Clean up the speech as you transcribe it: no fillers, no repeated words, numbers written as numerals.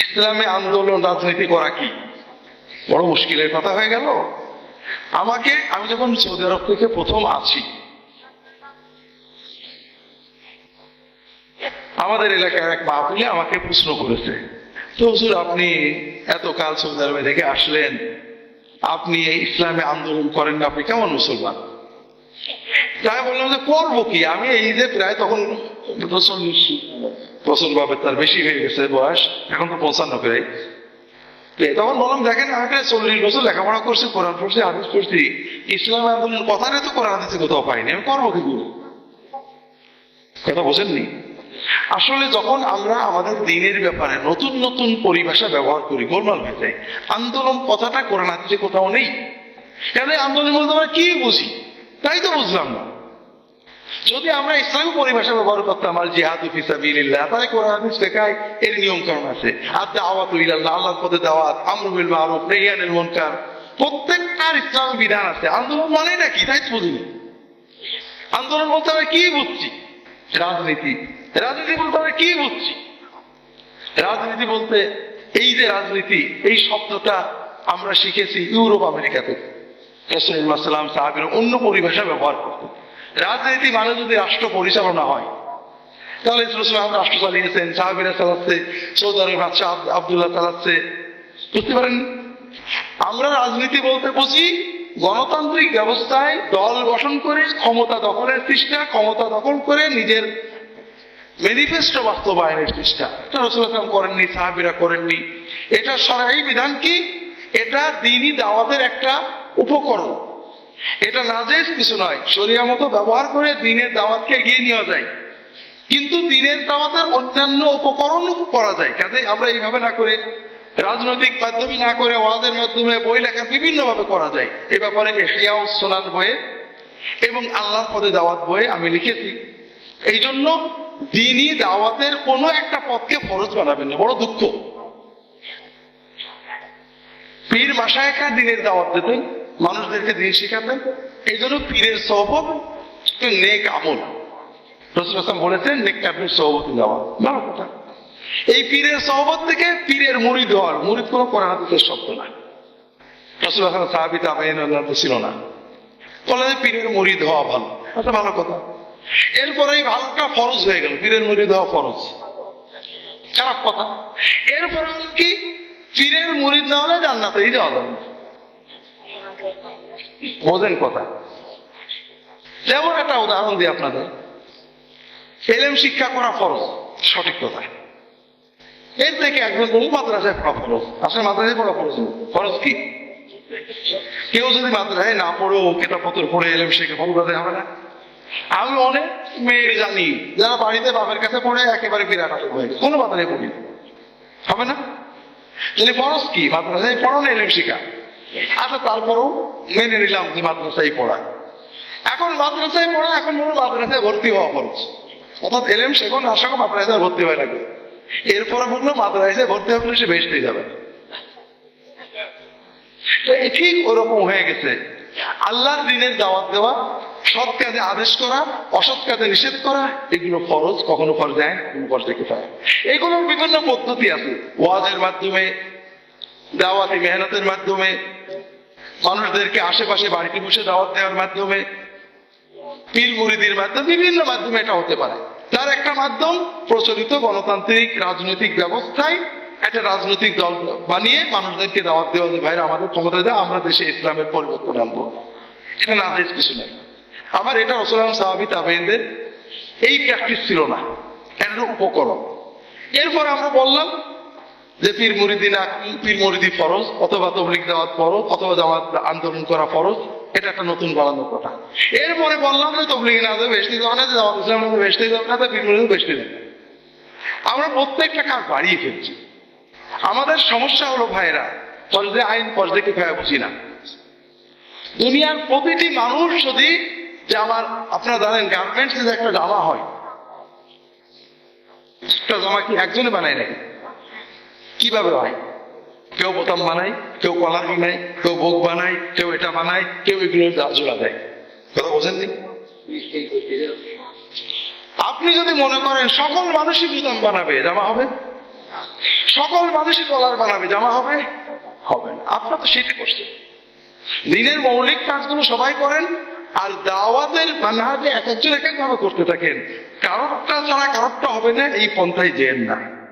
ইসলামে আন্দোলন রাজনীতি করা কি বড় মুশকিলের কথা হয়ে গেল? আমি যখন সৌদি আরব থেকে প্রথম আছি, আমাদের এলাকার এক মাহফিলে আমাকে প্রশ্ন করেছে, তো হুজুর আপনি এত কাল সৌদি আরবে থেকে আসলেন, আপনি এই ইসলামে আন্দোলন করেন না, আপনি কেমন মুসলমান? তাই বললাম যে করবো কি, আমি এই যে প্রায় তখন 40 বছর বাপের তার বেশি হয়ে গেছে বয়স, এখন তো 55 প্রায়। তখন বললাম দেখেন আমাকে 40 বছর লেখাপড়া করছি, কোরআন পড়ছি, হাদিস পড়ছি, ইসলাম আন্দোলন কথাটা তো কোরআন হাদিসে কোথাও পাইনি, আমি করবো কি করে? কথা বোঝেননি? আসলে যখন আমরা আমাদের দিনের ব্যাপারে নতুন নতুন পরিভাষা ব্যবহার করি, গোলমাল হয়ে যায়। আন্দোলন কথাটা কোরআন হাদিসে কোথাও নেই। কেন আন্দোলন বলতে আমরা কি বুঝি তাই তো বুঝলাম না। যদি আমরা ইসলামী পরিভাষা ব্যবহার করতাম, আর জিহাদু ফি সাবিলিল্লাহ, তাহলে কোরআন হাদিস শেখায় এর নিয়ম কানুন আছে, আর দাওয়াতু ইলাল্লাহ, আল্লাহর পথে দাওয়াত, আমরু বিল মারুফ, নাহি আনিল মুনকার, প্রত্যেকটার ইসলামী বিধান আছে। আন্দোলন মানে না কি তাই বুঝিনি। আন্দোলন বলতে আমরা কি বুঝছি? রাজনীতি। রাজনীতি বলতে আমরা কি বুঝছি? রাজনীতি বলতে এই যে রাজনীতি, এই শব্দটা আমরা শিখেছি ইউরোপ আমেরিকাতে। রাসূলুল্লাহ সাল্লাল্লাহু আলাইহি ওয়াসাল্লাম সাহাবীরা অন্য পরিভাষা ব্যবহার করতেন। রাজনীতি মানে যদি রাষ্ট্র পরিচালনা হয়, তাহলে রাসূলুল্লাহ রাষ্ট্র চালিয়েছেন, সাহাবীরা চালাচ্ছে, সৌদি আরবের বাদশাহ আব্দুল্লাহ চালাচ্ছে, বুঝতে পারেন? আমরা রাজনীতি বলতে বুঝি গণতান্ত্রিক ব্যবস্থায় দল গঠন করে ক্ষমতা দখলের চেষ্টা, ক্ষমতা দখল করে নিজের ম্যানিফেস্টো বাস্তবায়নের চেষ্টা। এটা রাসূলুল্লাহ করেননি, সাহাবীরা করেননি। এটা শরঈ বিধান কি? এটা দ্বীনি দাওয়াতের একটা উপকরণ, এটা নাজেজ কিছু নয়। শরিয়া মতো ব্যবহার করে দ্বীনের দাওয়াতকে এগিয়ে নেওয়া যায়, কিন্তু দ্বীনের দাওয়াতের অন্যান্য উপকরণ করা যায়। কাজে আমরা এইভাবে না করে, রাজনৈতিক মাধ্যমে না করে, ওয়াজের মাধ্যমে, বই লেখা বিভিন্ন ভাবে করা যায়। এ ব্যাপারে ইহইয়া সুনান বইয়ে এবং আল্লাহর পথে দাওয়াত বইয়ে আমি লিখেছি। এই জন্য দ্বীনি দাওয়াতের কোনো একটা পথকে ফরজ বানাবেন না, বড় দুঃখ। পীর মাশায়েখরা দ্বীনের দাওয়াত দিতেন, মানুষদেরকে দ্বীন শিখাতেন। এই জন্য পীরের সহবত নেক আমল, রাসূলুল্লাহ বলেছেন নেক কাফের সহবত নেওয়া, ভালো কথা। এই পীরের সহবত থেকে পীরের মুরিদ হওয়ার, মুরিদ কোনো কোরআন হাদিসের শব্দ না। রাসূলুল্লাহ সাহাবী তাবেঈনরা ছিল না, বলে পীরের মুরিদ হওয়া ভালো, এটা ভালো কথা। এরপরে এই ভালোটা ফরজ হয়ে গেল, পীরের মুরিদ হওয়া ফরজ, খারাপ কথা। এরপরে কি পীরের মুরিদ না হলে জান্নাতেই যাওয়া যাবে, বোঝেন কথা? যেমন একটা উদাহরণ দিই আপনাদের, ইলম শিক্ষা করা ফরজ, সঠিক কথা। এর থেকে একজন বহু মাদ্রাসায় পড়া ফরজ। আসলে মাদ্রাসায় পড়া ফরজ, ফরজ কি? কেউ যদি মাদ্রাসায় না পড়েও কিতাবপত্র পড়ে ইলম শিক্ষা ফরজ হবে না? আমি অনেক মেয়ে জানি যারা বাড়িতে বাবার কাছে পড়ে একেবারে বিরাট আটক হয়ে গেছে, কোনো মাদ্রাসায় পড়ি হবে না। তাহলে ফরজ কি? মাদ্রাসায় পড়ানো ইলম শিক্ষা। আচ্ছা, তারপরও মেনে নিলাম যে মাদ্রাসায় পড়া। এখন মাদ্রাসায় পড়া, এখন মনে মাদ্রাসায় ভর্তি হওয়া ফরজ, অর্থাৎ ইলম শেখো না শেখো মাদ্রাসায় ভর্তি হয়ে লাগবে। এরপরে বললো মাদ্রাসায় ভর্তি হলে সে বেহেশতে যাবে। ঠিক ওরকম হয়ে গেছে। আল্লাহর দ্বীনের দাওয়াত দেওয়া, সৎ কাজে আদেশ করা, অসৎ কাজে নিষেধ করা, এগুলো ফরজ। কখনো ফরজ যায়, কখনো ফরজ দেখতে পায়। এগুলোর বিভিন্ন পদ্ধতি আছে, ওয়াজের মাধ্যমে, দাওয়াতি মেহনতের মাধ্যমে, মানুষদেরকে আশেপাশে বাড়িতে বসে দাওয়াত দেওয়ার মাধ্যমে, পীর মুরিদির মাধ্যমে, বিভিন্ন মাধ্যমে এটা হতে পারে। তার একটা মাধ্যম প্রচলিত গণতান্ত্রিক রাজনৈতিক ব্যবস্থায় একটা রাজনৈতিক দল বানিয়ে মানুষদেরকে দাওয়াত দেওয়া, যে ভাইরা আমাদের ক্ষমতা দেওয়া, আমরা দেশে ইসলামের পরিবর্তন আনবো। এটা না দেশ কিছু নেই। আবার এটা রাসূলুল্লাহ সাহাবী তাবেঈনদের এই প্র্যাকটিস ছিল না, এটা উপকরণ। এরপর আমরা বললাম যে পীর মুরিদি ফরজ, অথবা তবলিগ দাওয়াত ফরজ, অথবা দাওয়াত আন্দোলন করা ফরজ। এটা একটা নতুন বাড়ানোর কথা। এরপরে বললাম যে তবলিগ না দেবে বেশি দেওয়া না, দাওয়াত ইসলাম বেশি দেওয়া না, পীর মুরিদি বেশি দেবে। আমরা প্রত্যেকটা কাজ বাড়িয়ে ফেলছি। আমাদের সমস্যা হলো ভাইরা, ফরজে আইন ফরজে কিফায়া বুঝি না। দুনিয়ার প্রতিটি মানুষ যদি জামার, আপনারা জানেন গার্মেন্টস যে একটা জামা হয়, একটা জামা কি একজনে বানায় নাকি? কিভাবে হয়? কেউ বোতাম বানায়, কেউ কলার বানায়, কেউ বুক বানায়, কেউ এটা বানায়, কেউ এগুলো জোড়া দেয়। কথা বোঝেননি? আপনি যদি মনে করেন সকল মানুষই বোতাম বানাবে, জামা হবে? সকল মানুষই কলার বানাবে, জামা হবে? হবে না। আপনারা তো সেটা করছেন। দিনের মৌলিক কাজগুলো সবাই করেন, আর দাওয়াতের মানহাজে এক একজন এক এক ভাবে করতে থাকেন। কারোরটা ছাড়া কারোরটা হবে না, এই পন্থায় যেন না।